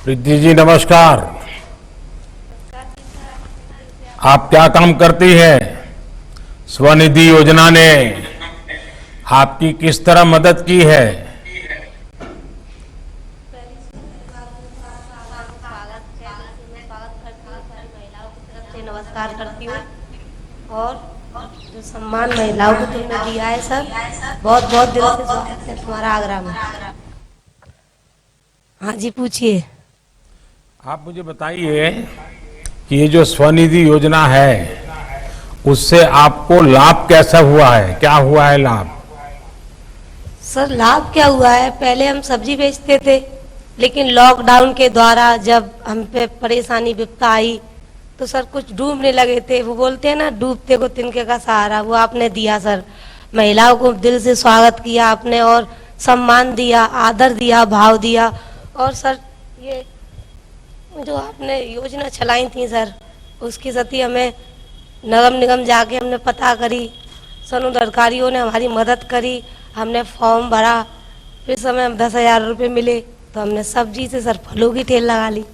रिद्धि जी नमस्कार। आप क्या काम करती है? स्वनिधि योजना ने आपकी किस तरह मदद की है? नमस्कार करती हूँ। और जो सम्मान महिलाओं को तुमने दिया है सर, बहुत बहुत दिल से स्वागत है तुम्हारा आगरा में। हाँ जी, पूछिए। आप मुझे बताइए कि ये जो स्वनिधि योजना है उससे आपको लाभ कैसा हुआ है, क्या हुआ है लाभ? सर लाभ क्या हुआ है, पहले हम सब्जी बेचते थे, लेकिन लॉकडाउन के द्वारा जब हम पे परेशानी विपदा आई तो सर कुछ डूबने लगे थे। वो बोलते हैं ना, डूबते को तिनके का सहारा, वो आपने दिया सर। महिलाओं को दिल से स्वागत किया आपने और सम्मान दिया, आदर दिया, भाव दिया। और सर ये जो आपने योजना चलाई थी सर, उसकी सती हमें नगर निगम जाके हमने पता करी, सनूद अधिकारियों ने हमारी मदद करी, हमने फॉर्म भरा, फिर समय हम 10,000 रुपये मिले तो हमने सब्जी से सर फलों की ठेल लगा ली।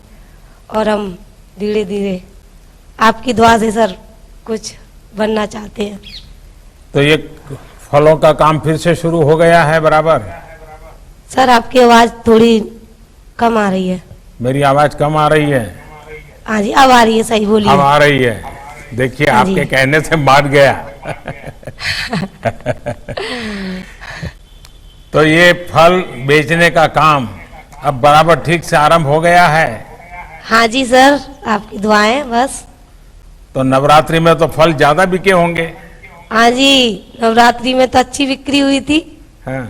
और हम धीरे धीरे आपकी दुआ से सर कुछ बनना चाहते हैं। तो ये फलों का काम फिर से शुरू हो गया है बराबर? सर आपकी आवाज़ थोड़ी कम आ रही है। मेरी आवाज कम आ रही है? हाँ जी, अब आ रही है, सही बोलिए। अब आ रही है। देखिए हाँ आपके जी। कहने से मान गया। तो ये फल बेचने का काम अब बराबर ठीक से आरंभ हो गया है? हाँ जी सर, आपकी दुआएं बस। तो नवरात्रि में तो फल ज्यादा बिके होंगे? हाँ जी, नवरात्रि में तो अच्छी बिक्री हुई थी। हाँ।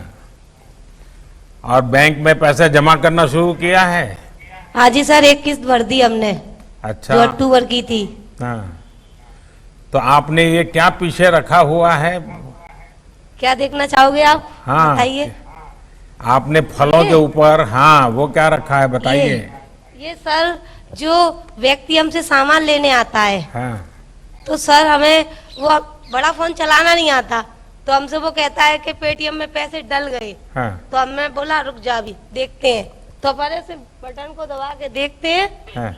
और बैंक में पैसा जमा करना शुरू किया है? हाँ जी सर, एक किस्त भर दी हमने, अच्छा। जो अक्टूबर की थी। हाँ। तो आपने ये क्या पीछे रखा हुआ है? क्या देखना चाहोगे आप? हाँ, बताइए। आपने फलों के ऊपर, हाँ, वो क्या रखा है बताइए। ये सर जो व्यक्ति हमसे सामान लेने आता है, हाँ। तो सर हमें वो बड़ा फोन चलाना नहीं आता, तो हमसे वो कहता है कि पेटीएम में पैसे डल गए। हाँ। तो हमने बोला रुक जा, अभी देखते हैं। तो पहले से बटन को दबा के देखते हैं। हाँ।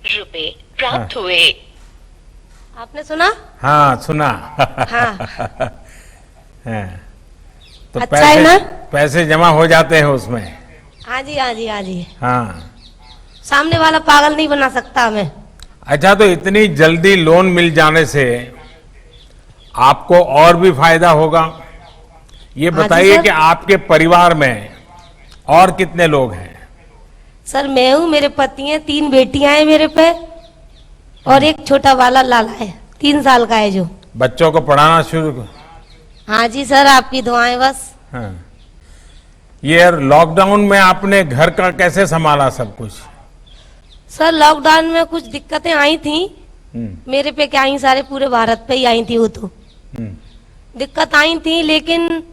रुपए प्राप्त हुए। आपने सुना? हाँ सुना। हाँ। हाँ। तो अच्छा है ना? पैसे जमा हो जाते हैं उसमें? हाँ जी, हाँ जी, हाँ जी। हाँ। सामने वाला पागल नहीं बना सकता हमें। अच्छा, तो इतनी जल्दी लोन मिल जाने से आपको और भी फायदा होगा। ये हाँ जी बताइए सर। कि आपके परिवार में और कितने लोग हैं? सर मैं हूँ, मेरे पति हैं, 3 बेटियां हैं मेरे पे, और एक छोटा वाला लाला है, 3 साल का है जो। बच्चों को पढ़ाना शुरू? हाँ जी सर, आपकी दुआएं बस। हाँ। ये लॉकडाउन में आपने घर का कैसे संभाला सब कुछ? सर लॉकडाउन में कुछ दिक्कतें आई थी हम्म। मेरे पे, क्या आई, सारे पूरे भारत पे ही आई थी वो तो। दिक्कत आई थी, लेकिन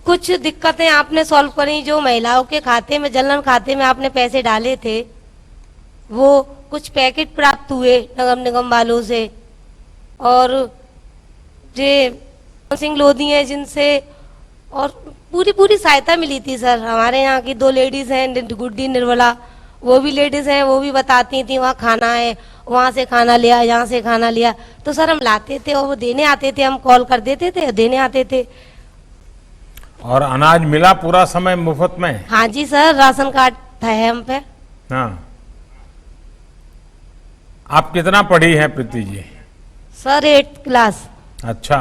कुछ दिक्कतें आपने सॉल्व करी। जो महिलाओं के खाते में, जनधन खाते में आपने पैसे डाले थे, वो कुछ पैकेट प्राप्त हुए नगर निगम वालों से, और जे सिंह लोधी हैं जिनसे, और पूरी पूरी सहायता मिली थी सर। हमारे यहाँ की 2 लेडीज हैं, गुड्डी निर्मला, वो भी लेडीज हैं, वो भी बताती थी वहाँ खाना है, वहाँ से खाना लिया, यहाँ से खाना लिया। तो सर हम लाते थे और वो देने आते थे, हम कॉल कर देते थे, देने आते थे। और अनाज मिला पूरा समय मुफ्त में? हाँ जी सर, राशन कार्ड था है हम पे। हाँ। आप कितना पढ़ी हैं Preeti ji? Sir 8th class. अच्छा,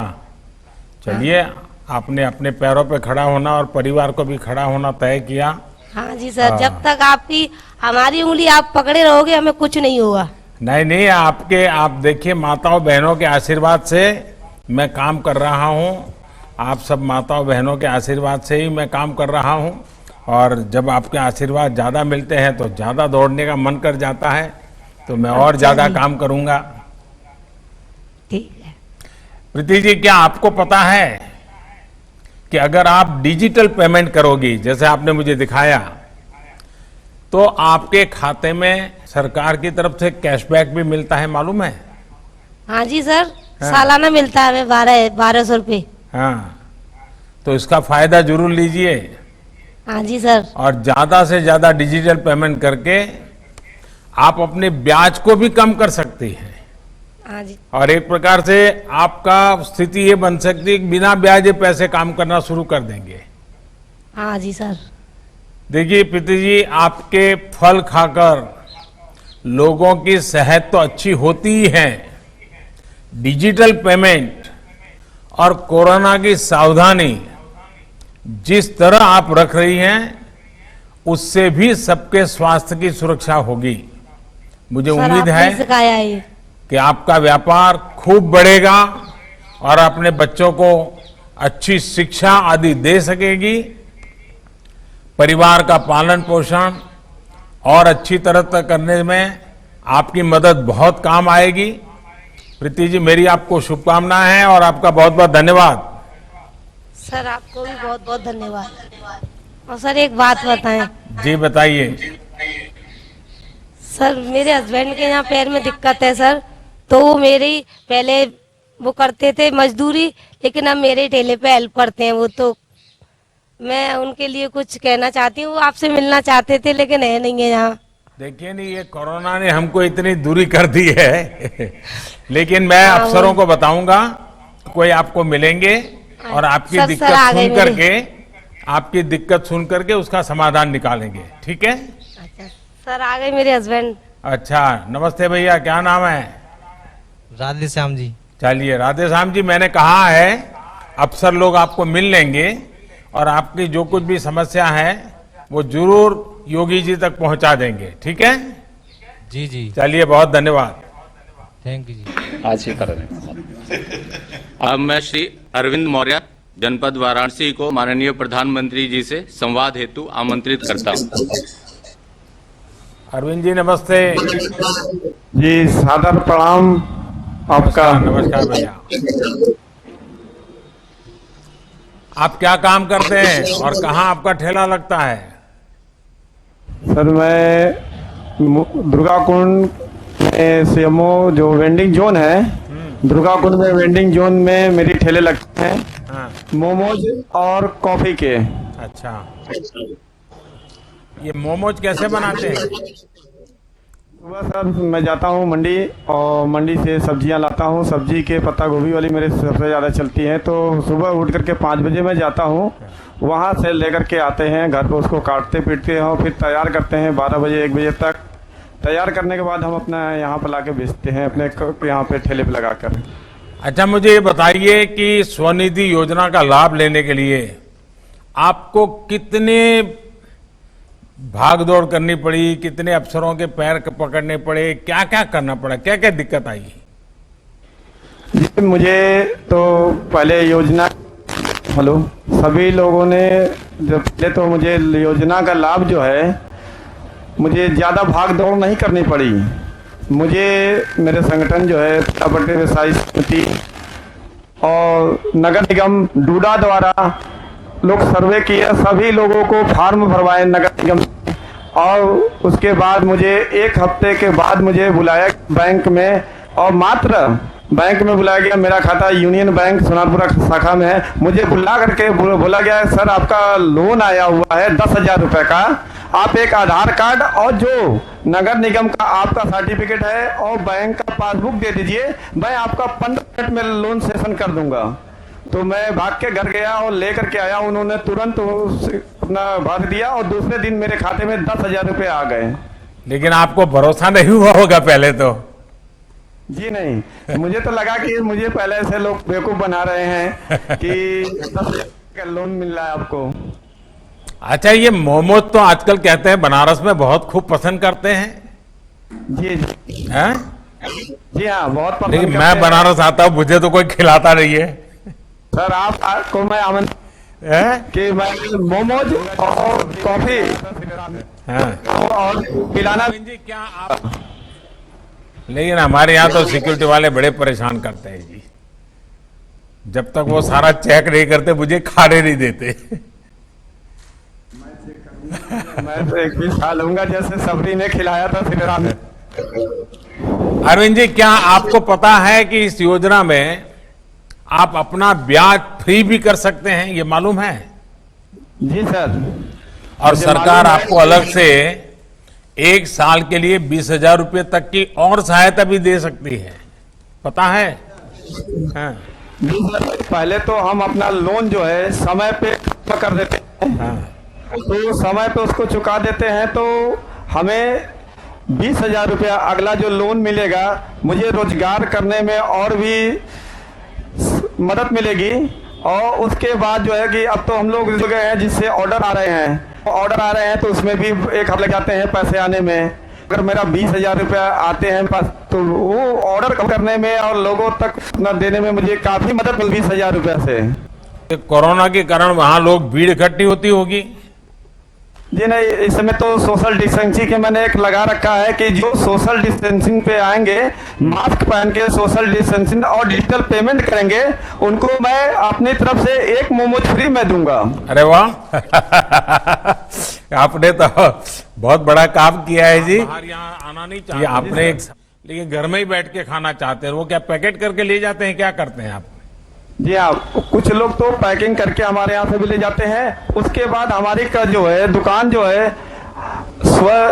चलिए, आपने अपने पैरों पे खड़ा होना और परिवार को भी खड़ा होना तय किया। हाँ जी सर, हाँ। जब तक आपकी हमारी उंगली आप पकड़े रहोगे हमें कुछ नहीं होगा। नहीं नहीं, आप देखिए, माताओं बहनों के आशीर्वाद से मैं काम कर रहा हूँ। आप सब माताओं बहनों के आशीर्वाद से ही मैं काम कर रहा हूँ। और जब आपके आशीर्वाद ज़्यादा मिलते हैं तो ज़्यादा दौड़ने का मन कर जाता है, तो मैं और ज़्यादा काम करूँगा। ठीक है। प्रीति जी, क्या आपको पता है कि अगर आप डिजिटल पेमेंट करोगी, जैसे आपने मुझे दिखाया, तो आपके खाते में सरकार की तरफ से कैशबैक भी मिलता है, मालूम है? हाँ जी सर, हाँ। सालाना मिलता है हमें 1200 रुपये। हाँ, तो इसका फायदा जरूर लीजिए। हाँ जी सर। और ज्यादा से ज्यादा डिजिटल पेमेंट करके आप अपने ब्याज को भी कम कर सकती हैं। हाँ जी। और एक प्रकार से आपका स्थिति ये बन सकती है कि बिना ब्याजे पैसे काम करना शुरू कर देंगे। हाँ जी सर। देखिए प्रीति जी, आपके फल खाकर लोगों की सेहत तो अच्छी होती ही है, डिजिटल पेमेंट और कोरोना की सावधानी जिस तरह आप रख रही हैं, उससे भी सबके स्वास्थ्य की सुरक्षा होगी। मुझे सर उम्मीद आपने है सिखाया ये। कि आपका व्यापार खूब बढ़ेगा और अपने बच्चों को अच्छी शिक्षा आदि दे सकेगी, परिवार का पालन पोषण और अच्छी तरह तक करने में आपकी मदद बहुत काम आएगी। प्रीति जी, मेरी आपको शुभकामनाएं हैं और आपका बहुत बहुत धन्यवाद। सर आपको भी बहुत बहुत धन्यवाद। और सर एक बात बताएं। जी बताइए। सर मेरे हस्बैंड के यहाँ पैर में दिक्कत है सर, तो वो मेरी पहले वो करते थे मजदूरी, लेकिन अब मेरे ठेले पे हेल्प करते हैं वो। तो मैं उनके लिए कुछ कहना चाहती हूँ, वो आपसे मिलना चाहते थे लेकिन है नहीं है यहाँ। देखिए नहीं, ये कोरोना ने हमको इतनी दूरी कर दी है लेकिन मैं अफसरों को बताऊंगा, कोई आपको मिलेंगे और आपकी सर, दिक्कत सर आ गए सुन करके आपकी दिक्कत सुन करके उसका समाधान निकालेंगे। ठीक है? अच्छा सर, आ गए मेरे हस्बैंड। अच्छा, नमस्ते भैया, क्या नाम है? राधे श्याम जी। चलिए राधे श्याम जी, मैंने कहा है अफसर लोग आपको मिल लेंगे और आपकी जो कुछ भी समस्या है वो जरूर योगी जी तक पहुंचा देंगे। ठीक है? जी जी, चलिए, बहुत धन्यवाद। थैंक यू जी। आज ही कर रहे अब मैं श्री अरविंद मौर्य, जनपद वाराणसी को माननीय प्रधानमंत्री जी से संवाद हेतु आमंत्रित करता हूं। अरविंद जी नमस्ते। जी सादर प्रणाम आपका। नमस्कार भैया। आप क्या काम करते हैं और कहाँ आपका ठेला लगता है? सर मैं दुर्गा कुंड में सीएमओ जो वेंडिंग जोन है, दुर्गा कुंड में वेंडिंग जोन में मेरी ठेले लगते हैं, हाँ। मोमोज और कॉफी के। अच्छा, ये मोमोज कैसे बनाते हैं? सुबह सर मैं जाता हूँ मंडी और मंडी से सब्जियाँ लाता हूँ। सब्जी के पत्ता गोभी वाली मेरे सबसे ज़्यादा चलती हैं, तो सुबह उठ करके 5 बजे मैं जाता हूँ, वहाँ से लेकर के आते हैं घर पे, उसको काटते पीटते हैं, फिर तैयार करते हैं 12 बजे 1 बजे तक। तैयार करने के बाद हम अपना यहाँ पर ला के बेचते हैं, अपने यहाँ पे ठेले पे लगा कर। अच्छा, मुझे ये बताइए कि स्वनिधि योजना का लाभ लेने के लिए आपको कितने भाग दौड़ करनी पड़ी, कितने अफसरों के पैर पकड़ने पड़े, क्या क्या करना पड़ा, क्या क्या दिक्कत आई? जी मुझे तो पहले योजना, हेलो, सभी लोगों ने जब पहले तो मुझे योजना का लाभ जो है, मुझे ज़्यादा भाग दौड़ नहीं करनी पड़ी। मुझे मेरे संगठन जो है बटे व्यवसायी समिति और नगर निगम डूडा द्वारा लोग सर्वे किए, सभी लोगों को फार्म भरवाए नगर निगम, और उसके बाद मुझे 1 हफ्ते के बाद मुझे बुलाया बैंक में, और मात्र बैंक में बुलाया गया। मेरा खाता यूनियन बैंक सोनारपुरा शाखा में है। मुझे बुला करके बोला गया है सर आपका लोन आया हुआ है 10,000 रुपये का, आप एक आधार कार्ड और जो नगर निगम का आपका सर्टिफिकेट है और बैंक का पासबुक दे दीजिए, मैं आपका 15 मिनट में लोन सेशन कर दूंगा। तो मैं भाग के घर गया और लेकर के आया, उन्होंने तुरंत अपना भर दिया और दूसरे दिन मेरे खाते में 10,000 रुपये आ गए। लेकिन आपको भरोसा नहीं हुआ होगा पहले तो? जी नहीं, मुझे तो लगा कि मुझे पहले से लोग बेवकूफ बना रहे हैं कि 10,000 का लोन मिल रहा है आपको। अच्छा, ये मोमोज तो आजकल कहते हैं बनारस में बहुत खूब पसंद करते हैं। जी हैं? जी हाँ, बहुत पसंद लेकिन करते मैं हैं। बनारस आता हूँ, मुझे तो कोई खिलाता नहीं है। सर आपको मैं आमंत्रित हैं? कि मैं मोमोज और कॉफी हाँ। और पिलाना। जी क्या आप, लेकिन हमारे यहाँ तो सिक्योरिटी वाले बड़े परेशान करते हैं जी, जब तक वो सारा चेक नहीं करते मुझे खाने नहीं देते। मैं तो एक पीस खा लूंगा जैसे सबरी ने खिलाया था श्री राम। अरविंद जी, क्या आपको पता है कि इस योजना में आप अपना ब्याज फ्री भी कर सकते हैं, ये मालूम है? जी सर। और मुझे सरकार मालूम है आपको अलग से 1 साल के लिए 20,000 रुपये तक की और सहायता भी दे सकती है, पता है? हाँ, पहले तो हम अपना लोन जो है समय पे कर देते हैं, हाँ, तो समय पे उसको चुका देते हैं, तो हमें 20,000 रुपया अगला जो लोन मिलेगा, मुझे रोजगार करने में और भी मदद मिलेगी। और उसके बाद जो है कि अब तो हम लोग गए हैं जिससे ऑर्डर आ रहे हैं, तो उसमें भी 1 हफ्ता लग जाते हैं पैसे आने में। अगर मेरा 20,000 रुपया आते हैं पास, तो वो ऑर्डर करने में और लोगों तक न देने में मुझे काफी मदद मिली 20,000 रुपया से। तो कोरोना के कारण वहां लोग भीड़ इकट्ठी होती होगी? जी नहीं, इस समय तो सोशल डिस्टेंसिंग के मैंने एक लगा रखा है कि जो सोशल डिस्टेंसिंग पे आएंगे, मास्क पहन के सोशल डिस्टेंसिंग और डिजिटल पेमेंट करेंगे, उनको मैं अपनी तरफ से 1 मोमोज फ्री में दूंगा। अरे वाह आपने तो बहुत बड़ा काम किया है जी। बाहर यहाँ आना नहीं चाहिए आपने, लेकिन घर में ही बैठ के खाना चाहते हैं। वो क्या पैकेट करके ले जाते हैं, क्या करते हैं आप? जी हाँ, कुछ लोग तो पैकिंग करके हमारे यहाँ से भी ले जाते हैं। उसके बाद हमारी का जो है दुकान जो है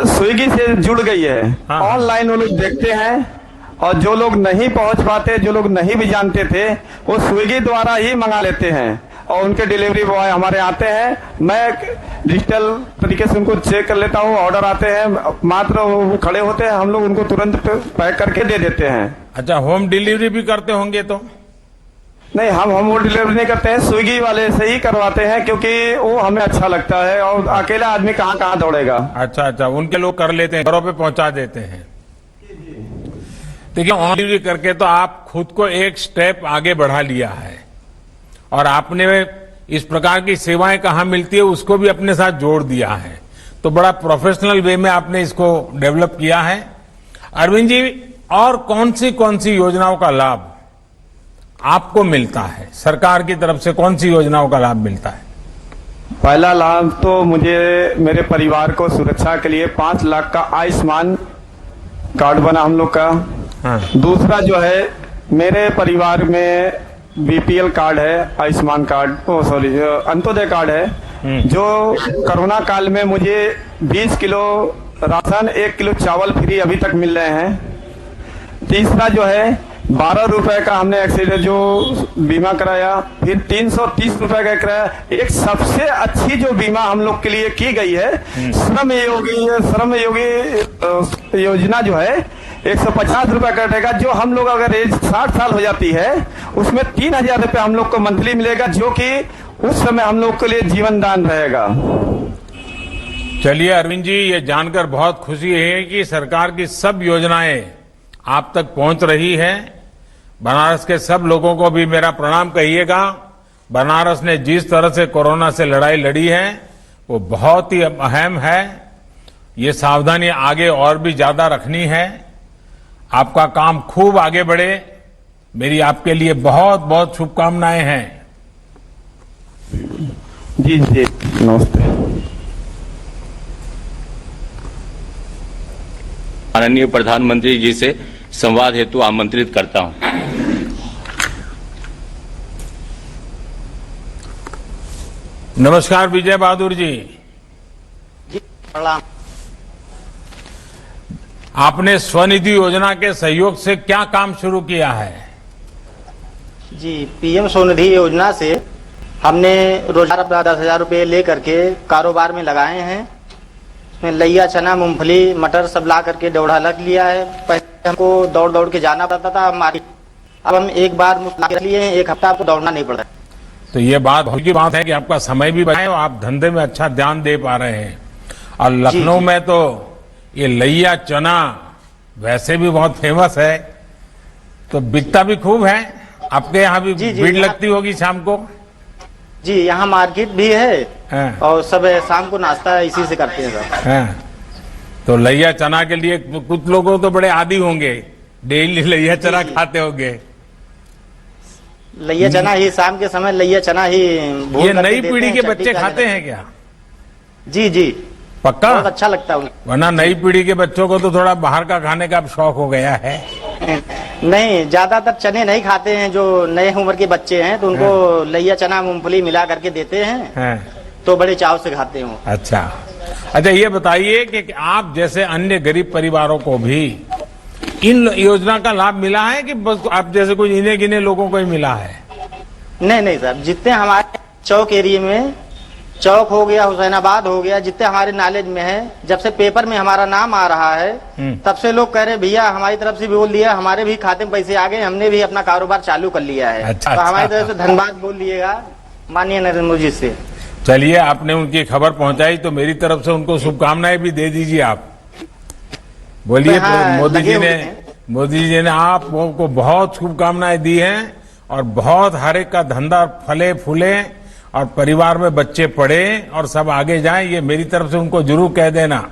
स्विगी से जुड़ गई है। हाँ। ऑनलाइन वो लोग देखते हैं, और जो लोग नहीं पहुंच पाते, जो लोग नहीं भी जानते थे, वो स्विगी द्वारा ही मंगा लेते हैं और उनके डिलीवरी बॉय हमारे आते हैं। मैं डिजिटल तरीके से उनको चेक कर लेता हूँ, ऑर्डर आते हैं, मात्र वो खड़े होते हैं, हम लोग उनको तुरंत पैक करके दे देते हैं। अच्छा, होम डिलीवरी भी करते होंगे तो? नहीं, हम होम डिलीवरी नहीं करते हैं, स्विगी वाले से ही करवाते हैं, क्योंकि वो हमें अच्छा लगता है और अकेला आदमी कहाँ कहाँ दौड़ेगा। अच्छा अच्छा, उनके लोग कर लेते हैं, घरों पे पहुंचा देते हैं। देखिए, होम डिलीवरी करके तो आप खुद को एक स्टेप आगे बढ़ा लिया है, और आपने इस प्रकार की सेवाएं कहाँ मिलती है उसको भी अपने साथ जोड़ दिया है। तो बड़ा प्रोफेशनल वे में आपने इसको डेवलप किया है। अरविंद जी, और कौन सी योजनाओं का लाभ आपको मिलता है? सरकार की तरफ से कौन सी योजनाओं का लाभ मिलता है? पहला लाभ तो मुझे मेरे परिवार को सुरक्षा के लिए 5 लाख का आयुष्मान कार्ड बना हम लोग का। हाँ। दूसरा जो है, मेरे परिवार में बीपीएल कार्ड है, आयुष्मान कार्ड, अंत्योदय कार्ड है, जो कोरोना काल में मुझे 20 किलो राशन, 1 किलो चावल फ्री अभी तक मिल रहे हैं। तीसरा जो है, 12 रुपए का हमने एक्सीडेंट जो बीमा कराया, फिर 330 रुपए का कराया। एक सबसे अच्छी जो बीमा हम लोग के लिए की गई है, श्रम योगी योजना जो है, 150 रुपए कटेगा। जो हम लोग अगर एज 60 साल हो जाती है, उसमें 3,000 रुपए हम लोग को मंथली मिलेगा, जो कि उस समय हम लोग के लिए जीवन दान रहेगा। चलिए अरविंद जी, ये जानकर बहुत खुशी है कि सरकार की सब योजनाएं आप तक पहुंच रही है। बनारस के सब लोगों को भी मेरा प्रणाम कहिएगा। बनारस ने जिस तरह से कोरोना से लड़ाई लड़ी है, वो बहुत ही अहम है। ये सावधानी आगे और भी ज्यादा रखनी है। आपका काम खूब आगे बढ़े। मेरी आपके लिए बहुत बहुत शुभकामनाएं हैं। जी जी, नमस्ते। माननीय प्रधानमंत्री जी से संवाद हेतु आमंत्रित करता हूं। नमस्कार विजय बहादुर जी। प्रणाम। आपने स्वनिधि योजना के सहयोग से क्या काम शुरू किया है? जी, पीएम स्वनिधि योजना से हमने रोजगार अपना 10,000 रुपये ले करके कारोबार में लगाए हैं। उसमें लैया, चना, मूंगफली, मटर सब ला करके दौड़ा लग लिया है। पहले हमको दौड़ दौड़ के जाना पड़ता था मार्केट, अब हम एक बार रख लिए हैं, 1 हफ्ता आपको दौड़ना नहीं पड़ता। तो ये बात की बात है कि आपका समय भी बचा है और आप धंधे में अच्छा ध्यान दे पा रहे हैं। और लखनऊ में तो ये लैया चना वैसे भी बहुत फेमस है, तो बिकता भी खूब है। आपके यहाँ भी भीड़ लगती होगी शाम को? जी, यहाँ मार्केट भी है, हाँ। और सब शाम को नाश्ता इसी से करते हैं सब। हाँ। तो लैया चना के लिए कुछ लोगों तो बड़े आदी होंगे, डेली लैया चना खाते होंगे। लैया चना ही शाम के समय, लैया चना ही ये नई पीढ़ी के बच्चे खाते हैं क्या? जी जी, पक्का? बहुत अच्छा लगता है। वरना नई पीढ़ी के बच्चों को तो थोड़ा बाहर का खाने का शौक हो गया है। नहीं, ज्यादातर चने नहीं खाते हैं। जो नए उम्र के बच्चे हैं तो उनको लैया, चना, मूंगफली मिला करके देते हैं। तो बड़े चाव से खाते हूँ। अच्छा अच्छा, ये बताइए कि आप जैसे अन्य गरीब परिवारों को भी इन योजना का लाभ मिला है कि बस आप जैसे कुछ इन्हें गिने लोगों को ही मिला है? नहीं सर, जितने हमारे चौक एरिया में, चौक हो गया, हुसैनाबाद हो गया, जितने हमारे नॉलेज में है, जब से पेपर में हमारा नाम आ रहा है तब से लोग कह रहे भैया हमारी तरफ से भी बोल दिया, हमारे भी खाते में पैसे आ गए, हमने भी अपना कारोबार चालू कर लिया है। अच्छा, तो हमारी तरफ से धन्यवाद बोल दिएगा माननीय नरेंद्र मोदी जी से। चलिए, आपने उनकी खबर पहुंचाई तो मेरी तरफ से उनको शुभकामनाएं भी दे दीजिए आप। बोलिए। हाँ, मोदी जी ने आपको बहुत शुभकामनाएं दी हैं और बहुत हर एक का धंधा फले फूले और परिवार में बच्चे पढ़े और सब आगे जाएं, ये मेरी तरफ से उनको जरूर कह देना।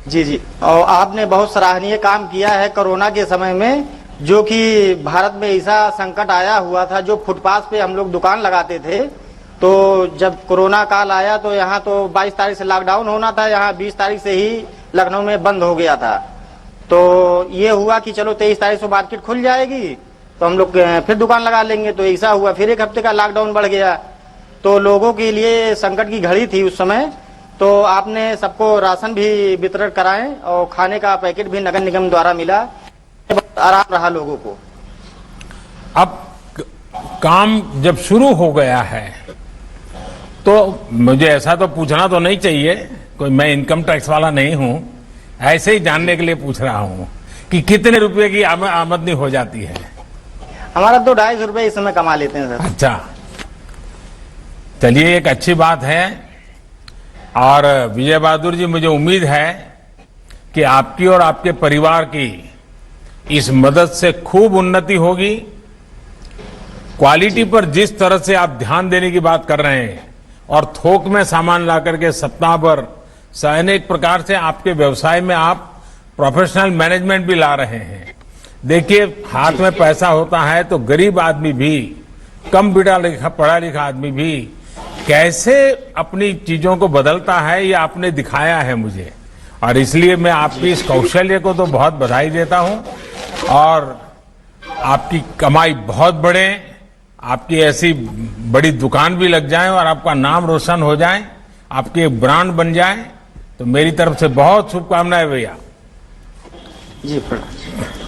जी, और आपने बहुत सराहनीय काम किया है कोरोना के समय में, जो कि भारत में ऐसा संकट आया हुआ था, जो फुटपाथ पे हम लोग दुकान लगाते थे, तो जब कोरोना काल आया तो यहाँ तो 22 तारीख से लॉकडाउन होना था, यहाँ 20 तारीख से ही लखनऊ में बंद हो गया था। तो ये हुआ कि चलो 23 तारीख से मार्केट खुल जाएगी तो हम लोग फिर दुकान लगा लेंगे, तो ऐसा हुआ। फिर एक हफ्ते का लॉकडाउन बढ़ गया, तो लोगों के लिए संकट की घड़ी थी उस समय। तो आपने सबको राशन भी वितरण कराए और खाने का पैकेट भी नगर निगम द्वारा मिला, बहुत आराम रहा लोगों को। अब काम जब शुरू हो गया है तो मुझे ऐसा तो पूछना तो नहीं चाहिए, कोई मैं इनकम टैक्स वाला नहीं हूं, ऐसे ही जानने के लिए पूछ रहा हूं कि कितने रुपए की आमदनी हो जाती है? हमारा तो 250 रुपए इस समय कमा लेते हैं सर। अच्छा, चलिए, एक अच्छी बात है। और विजय बहादुर जी, मुझे उम्मीद है कि आपकी और आपके परिवार की इस मदद से खूब उन्नति होगी। क्वालिटी पर जिस तरह से आप ध्यान देने की बात कर रहे हैं और थोक में सामान ला करके सप्ताह भर अनेक प्रकार से आपके व्यवसाय में आप प्रोफेशनल मैनेजमेंट भी ला रहे हैं। देखिए, हाथ में पैसा होता है तो गरीब आदमी भी, कम पढ़ा लिखा आदमी भी कैसे अपनी चीजों को बदलता है, ये आपने दिखाया है मुझे। और इसलिए मैं आपकी इस कौशल्य को तो बहुत बधाई देता हूं और आपकी कमाई बहुत बढ़े, आपकी ऐसी बड़ी दुकान भी लग जाए और आपका नाम रोशन हो जाए, आपकी एक ब्रांड बन जाए, तो मेरी तरफ से बहुत शुभकामनाएं भैया। जी प्रणाम।